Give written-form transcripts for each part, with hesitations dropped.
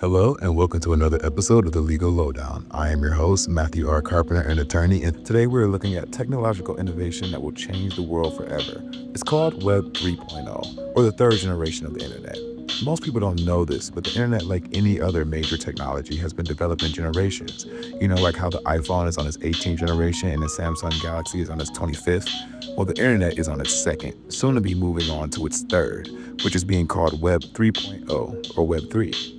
Hello, and welcome to another episode of the Legal Lowdown. I am your host, Matthew R. Carpenter, an attorney, and today we're looking at technological innovation that will change the world forever. It's called Web 3.0, or the third generation of the internet. Most people don't know this, but the internet, like any other major technology, has been developed in generations. Like how the iPhone is on its 18th generation and the Samsung Galaxy is on its 25th. Well, the internet is on its second, soon to be moving on to its third, which is being called Web 3.0, or Web 3.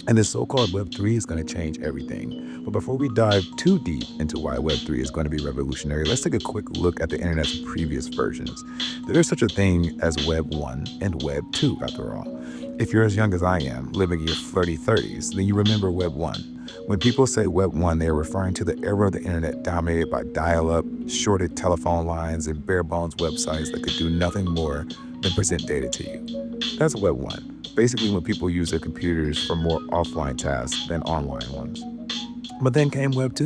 And this so-called Web 3 is going to change everything. But before we dive too deep into why Web 3 is going to be revolutionary, let's take a quick look at the internet's previous versions. There is such a thing as Web 1 and Web 2, after all. If you're as young as I am, living in your flirty 30s, then you remember Web 1. When people say Web 1, they are referring to the era of the internet dominated by dial-up, shorted telephone lines, and bare-bones websites that could do nothing more than present data to you. That's Web 1. Basically when people use their computers for more offline tasks than online ones. But then came Web 2.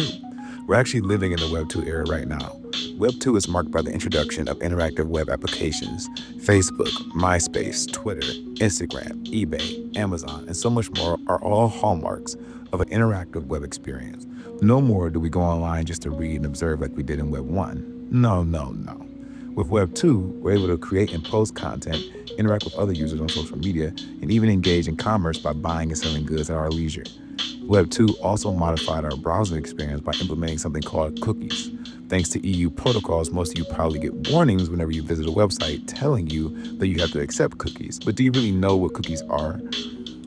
We're actually living in the Web 2 era right now. Web 2 is marked by the introduction of interactive web applications. Facebook, MySpace, Twitter, Instagram, eBay, Amazon, and so much more are all hallmarks of an interactive web experience. No more do we go online just to read and observe like we did in Web 1. No. With Web 2, we're able to create and post content, interact with other users on social media, and even engage in commerce by buying and selling goods at our leisure. Web 2 also modified our browsing experience by implementing something called cookies. Thanks to EU protocols, most of you probably get warnings whenever you visit a website telling you that you have to accept cookies. But do you really know what cookies are?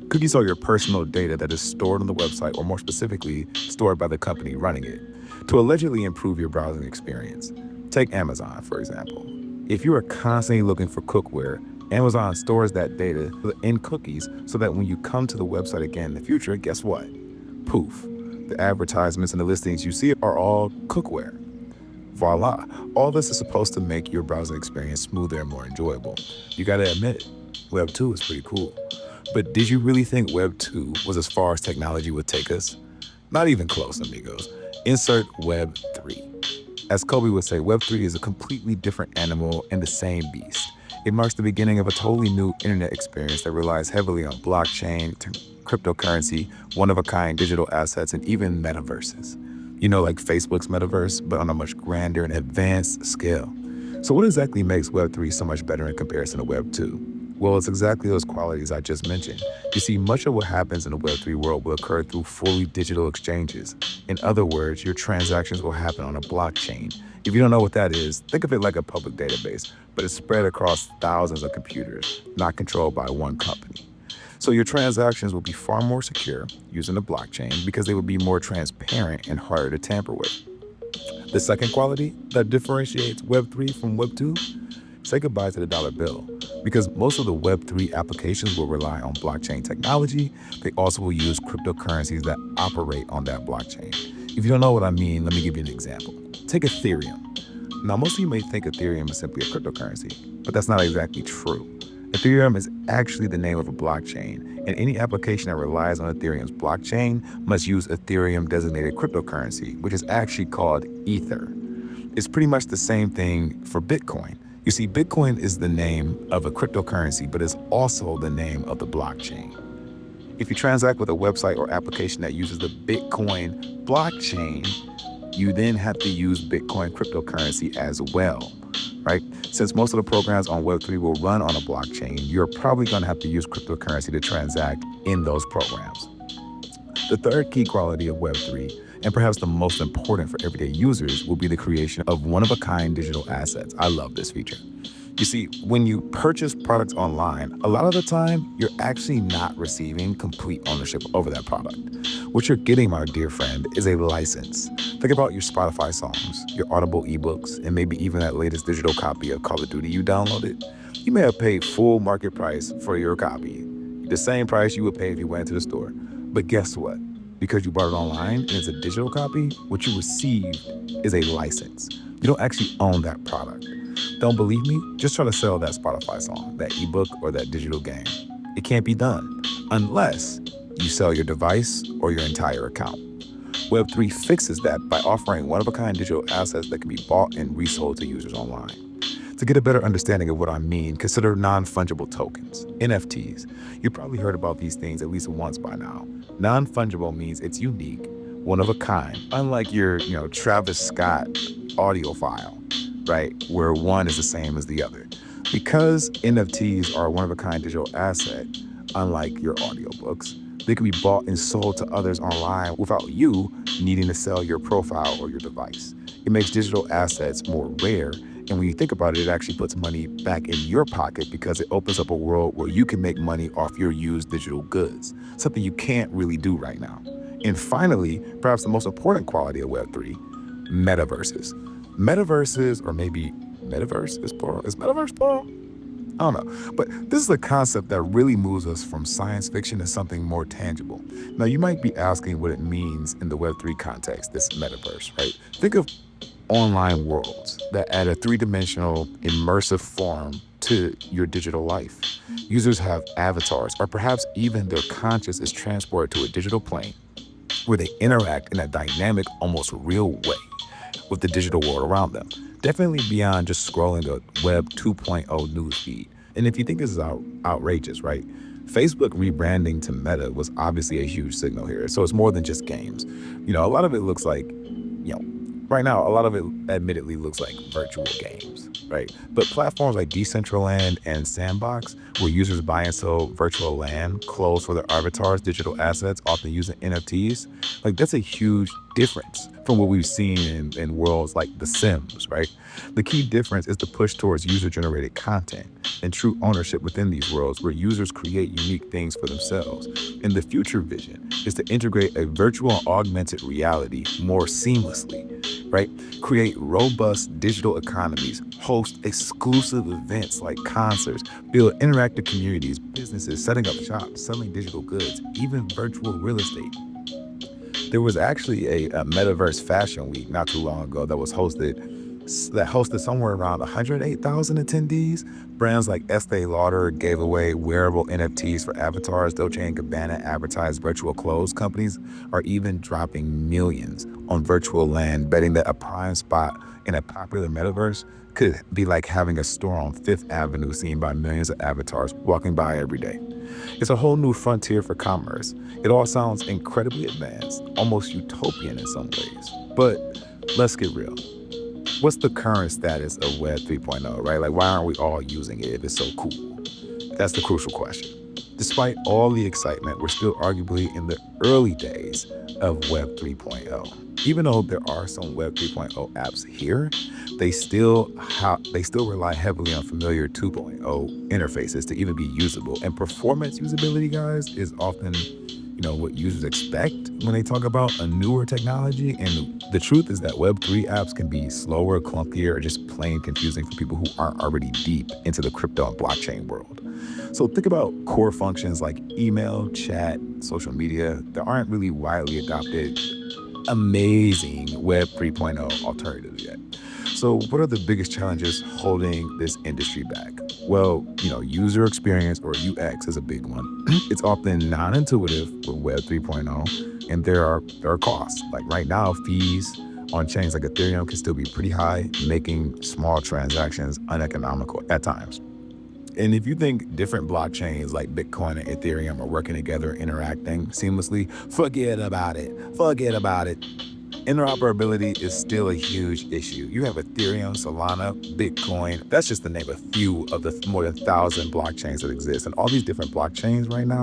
Cookies are your personal data that is stored on the website, or more specifically, stored by the company running it, to allegedly improve your browsing experience. Take Amazon, for example. If you are constantly looking for cookware, Amazon stores that data in cookies so that when you come to the website again in the future, guess what? Poof. The advertisements and the listings you see are all cookware. Voila. All this is supposed to make your browsing experience smoother and more enjoyable. You gotta admit, Web 2 is pretty cool. But did you really think Web 2 was as far as technology would take us? Not even close, amigos. Insert Web 3. As Kobe would say, Web 3 is a completely different animal and the same beast. It marks the beginning of a totally new internet experience that relies heavily on blockchain, cryptocurrency, one-of-a-kind digital assets, and even metaverses. Like Facebook's metaverse, but on a much grander and advanced scale. So what exactly makes Web 3 so much better in comparison to Web 2? Well, it's exactly those qualities I just mentioned. You see, much of what happens in the Web 3 world will occur through fully digital exchanges. In other words, your transactions will happen on a blockchain. If you don't know what that is, think of it like a public database, but it's spread across thousands of computers, not controlled by one company. So your transactions will be far more secure using the blockchain because they will be more transparent and harder to tamper with. The second quality that differentiates Web 3 from Web 2? Say goodbye to the dollar bill. Because most of the Web 3 applications will rely on blockchain technology, they also will use cryptocurrencies that operate on that blockchain. If you don't know what I mean, let me give you an example. Take Ethereum. Now, most of you may think Ethereum is simply a cryptocurrency, but that's not exactly true. Ethereum is actually the name of a blockchain, and any application that relies on Ethereum's blockchain must use Ethereum-designated cryptocurrency, which is actually called Ether. It's pretty much the same thing for Bitcoin. You see, Bitcoin is the name of a cryptocurrency, but it's also the name of the blockchain. If you transact with a website or application that uses the Bitcoin blockchain, you then have to use Bitcoin cryptocurrency as well, right? Since most of the programs on Web3 will run on a blockchain, you're probably going to have to use cryptocurrency to transact in those programs. The third key quality of Web3, and perhaps the most important for everyday users, will be the creation of one-of-a-kind digital assets. I love this feature. You see, when you purchase products online, a lot of the time, you're actually not receiving complete ownership over that product. What you're getting, my dear friend, is a license. Think about your Spotify songs, your Audible ebooks, and maybe even that latest digital copy of Call of Duty you downloaded. You may have paid full market price for your copy, the same price you would pay if you went to the store. But guess what? Because you bought it online and it's a digital copy, what you received is a license. You don't actually own that product. Don't believe me? Just try to sell that Spotify song, that ebook, or that digital game. It can't be done unless you sell your device or your entire account. Web3 fixes that by offering one-of-a-kind digital assets that can be bought and resold to users online. To get a better understanding of what I mean, consider non-fungible tokens, NFTs. You've probably heard about these things at least once by now. Non-fungible means it's unique, one of a kind, unlike your, Travis Scott audio file, right? Where one is the same as the other. Because NFTs are one of a kind digital asset, unlike your audiobooks, they can be bought and sold to others online without you needing to sell your profile or your device. It makes digital assets more rare, and when you think about it, it actually puts money back in your pocket because it opens up a world where you can make money off your used digital goods, something you can't really do right now. And finally, perhaps the most important quality of Web3, metaverses. Metaverses, or maybe metaverse is plural. Is metaverse plural? I don't know. But this is a concept that really moves us from science fiction to something more tangible. Now, you might be asking what it means in the Web3 context, this metaverse, right? Think of online worlds that add a three-dimensional immersive form to your digital life. Users have avatars, or perhaps even their conscious is transported to a digital plane where they interact in a dynamic, almost real way with the digital world around them. Definitely beyond just scrolling the Web 2.0 newsfeed. And if you think this is outrageous, right? Facebook rebranding to Meta was obviously a huge signal here. So it's more than just games. A lot of it looks like, right now, a lot of it admittedly looks like virtual games, right? But platforms like Decentraland and Sandbox, where users buy and sell virtual land, clothes for their avatars, digital assets, often using NFTs, that's a huge difference from what we've seen in worlds like The Sims, right? The key difference is the push towards user-generated content and true ownership within these worlds where users create unique things for themselves. And the future vision is to integrate a virtual and augmented reality more seamlessly, right? Create robust digital economies, host exclusive events like concerts, build interactive communities, businesses setting up shops, selling digital goods, even virtual real estate. There was actually a metaverse fashion week not too long ago that hosted somewhere around 108,000 attendees. Brands like Estee Lauder gave away wearable NFTs for avatars. Dolce & Gabbana advertised virtual clothes. Companies are even dropping millions on virtual land, betting that a prime spot in a popular metaverse could be like having a store on Fifth Avenue seen by millions of avatars walking by every day. It's a whole new frontier for commerce. It all sounds incredibly advanced, almost utopian in some ways. But let's get real. What's the current status of Web 3.0, right? Why aren't we all using it if it's so cool? That's the crucial question. Despite all the excitement, we're still arguably in the early days of Web 3.0. Even though there are some Web 3.0 apps here, they still rely heavily on familiar 2.0 interfaces to even be usable. And performance usability, guys, is often what users expect when they talk about a newer technology. And the truth is that Web3 apps can be slower, clunkier, or just plain confusing for people who aren't already deep into the crypto and blockchain world. So think about core functions like email, chat, social media that aren't really widely adopted, amazing Web 3.0 alternatives yet. So what are the biggest challenges holding this industry back? Well, user experience, or UX, is a big one. It's often non-intuitive with Web 3.0, and there are costs. Like right now, fees on chains like Ethereum can still be pretty high, making small transactions uneconomical at times. And if you think different blockchains like Bitcoin and Ethereum are working together, interacting seamlessly, forget about it. Interoperability is still a huge issue. You have Ethereum, Solana, Bitcoin. That's just to name a few of the more than 1,000 blockchains that exist. And all these different blockchains right now,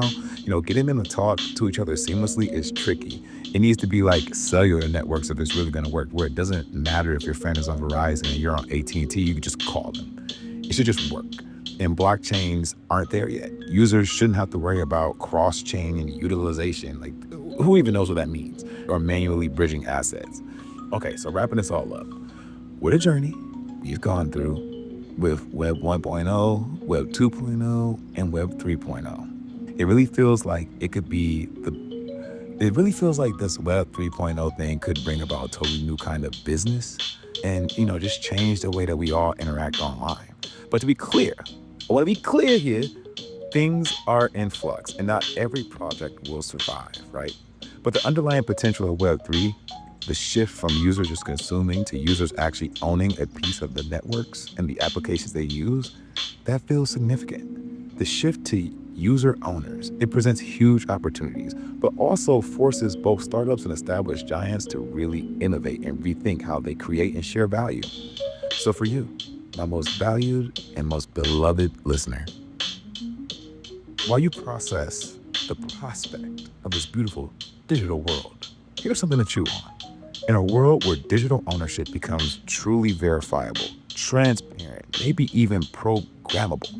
getting them to talk to each other seamlessly is tricky. It needs to be like cellular networks if it's really going to work, where it doesn't matter if your friend is on Verizon and you're on AT&T, you can just call them. It should just work. And blockchains aren't there yet. Users shouldn't have to worry about cross-chain and utilization. Who even knows what that means? Or manually bridging assets. Okay, so wrapping this all up. What a journey we've gone through with Web 1.0, Web 2.0, and Web 3.0. It really feels like this Web 3.0 thing could bring about a totally new kind of business and, just change the way that we all interact online. But to be clear, I want to be clear here, things are in flux and not every project will survive, right? But the underlying potential of Web3 The shift from users just consuming to users actually owning a piece of the networks and the applications they use, that feels significant. The shift to user owners, it presents huge opportunities, but also forces both startups and established giants to really innovate and rethink how they create and share value. So for you, my most valued and most beloved listener, while you process the prospect of this beautiful digital world, here's something to chew on. In a world where digital ownership becomes truly verifiable, transparent, maybe even programmable,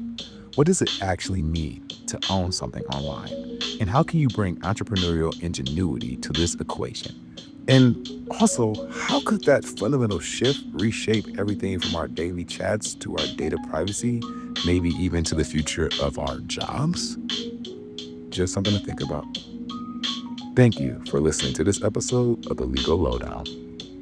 what does it actually mean to own something online? And how can you bring entrepreneurial ingenuity to this equation? And also, how could that fundamental shift reshape everything from our daily chats to our data privacy, maybe even to the future of our jobs? Just something to think about. Thank you for listening to this episode of The Legal Lowdown.